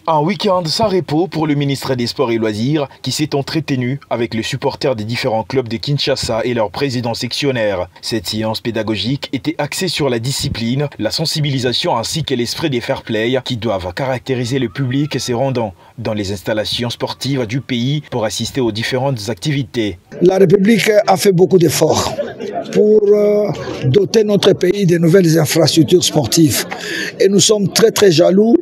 Un week-end sans repos pour le ministre des Sports et Loisirs qui s'est entretenu avec les supporters des différents clubs de Kinshasa et leurs présidents sectionnaires. Cette séance pédagogique était axée sur la discipline, la sensibilisation ainsi que l'esprit des fair-play qui doivent caractériser le public et ses rendants dans les installations sportives du pays pour assister aux différentes activités. La République a fait beaucoup d'efforts pour doter notre pays de nouvelles infrastructures sportives. Et nous sommes très jaloux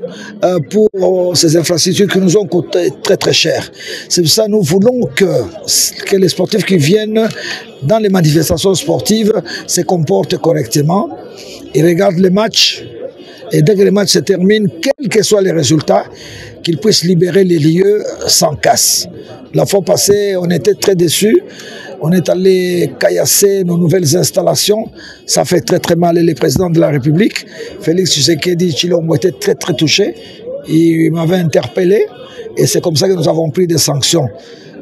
pour ces infrastructures qui nous ont coûté très cher. C'est pour ça que nous voulons que les sportifs qui viennent dans les manifestations sportives se comportent correctement. Ils regardent les matchs et dès que les matchs se terminent, quels que soient les résultats, qu'ils puissent libérer les lieux sans casse. La fois passée, on était très déçus. On est allé caillasser nos nouvelles installations. Ça fait très mal. Et le président de la République, Félix Tshisekedi Tshilombo, était très touché. Il m'avait interpellé et c'est comme ça que nous avons pris des sanctions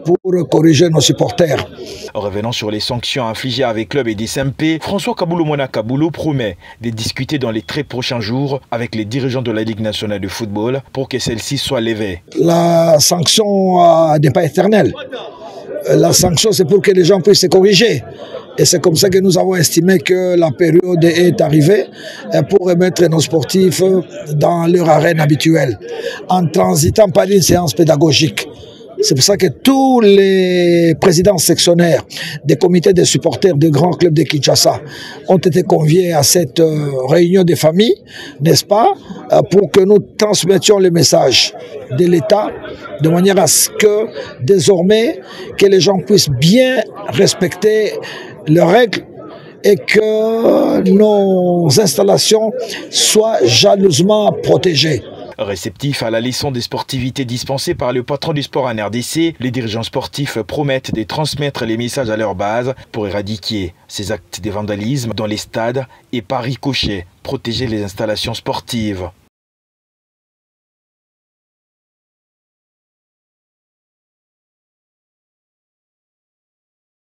pour corriger nos supporters. Revenant sur les sanctions infligées avec club et DSMP, François Kaboulou-Mona Kaboulou promet de discuter dans les très prochains jours avec les dirigeants de la Ligue nationale de football pour que celle-ci soit levée. La sanction n'est pas éternelle. La sanction, c'est pour que les gens puissent se corriger. Et c'est comme ça que nous avons estimé que la période est arrivée pour remettre nos sportifs dans leur arène habituelle, en transitant par une séance pédagogique. C'est pour ça que tous les présidents sectionnaires des comités de supporters des grands clubs de Kinshasa ont été conviés à cette réunion des familles, n'est-ce pas, pour que nous transmettions le message de l'État de manière à ce que désormais que les gens puissent bien respecter leurs règles et que nos installations soient jalousement protégées. Réceptifs à la leçon des sportivités dispensées par le patron du sport en RDC, les dirigeants sportifs promettent de transmettre les messages à leur base pour éradiquer ces actes de vandalisme dans les stades et par ricochet protéger les installations sportives.